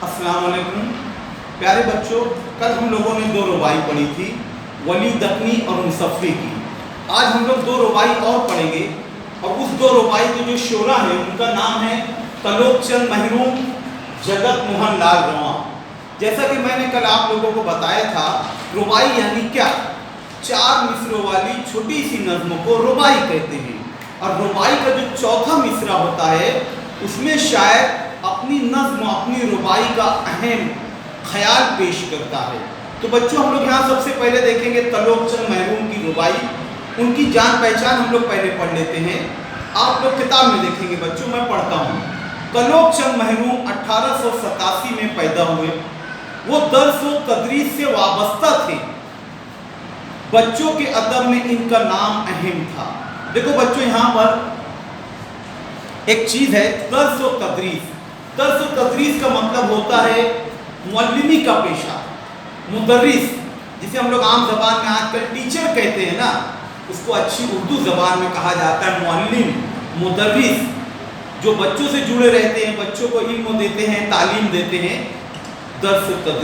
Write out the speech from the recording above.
अस्सलाम वालेकुम प्यारे बच्चों, कल हम लोगों ने दो रुबाई पढ़ी थी, वली दकनी और मुसफ़्फ़ी की। आज हम लोग दो रुबाई और पढ़ेंगे और उस दो रुबाई के जो शोरा है उनका नाम है तलोक चंद महरूम, जगत मोहन लाल रवां। जैसा कि मैंने कल आप लोगों को बताया था, रुबाई यानी क्या? चार मिसरों वाली छोटी सी नज़्म को रुबाई कहते हैं। और रुबाई का जो चौथा मिसरा होता है उसमें शायर अपनी नज़्म, अपनी रुबाई का अहम ख्याल पेश करता है। तो बच्चों, हम लोग यहाँ सबसे पहले देखेंगे तलोक चंद महरूम की रुबाई। उनकी जान पहचान हम लोग पहले पढ़ लेते हैं। आप लोग किताब में देखेंगे बच्चों, मैं पढ़ता हूँ। तलोक चंद महरूम 1887 में पैदा हुए। वो दर्स व तदरीस से वाबस्ता थे। बच्चों के अदब में इनका नाम अहम था। देखो बच्चों, यहाँ पर एक चीज़ है, दर्स व तदरीस। दर्स व तदरीस का मतलब होता है मुअल्लिमी का पेशा। मुदर्रिस, जिसे हम लोग आम जबान में आजकल टीचर कहते हैं ना, उसको अच्छी उर्दू ज़बान में कहा जाता है मुअल्लिम, मुदर्रिस। जो बच्चों से जुड़े रहते हैं, बच्चों को इल्म देते हैं, तालीम देते हैं, दर्स व तदरीस।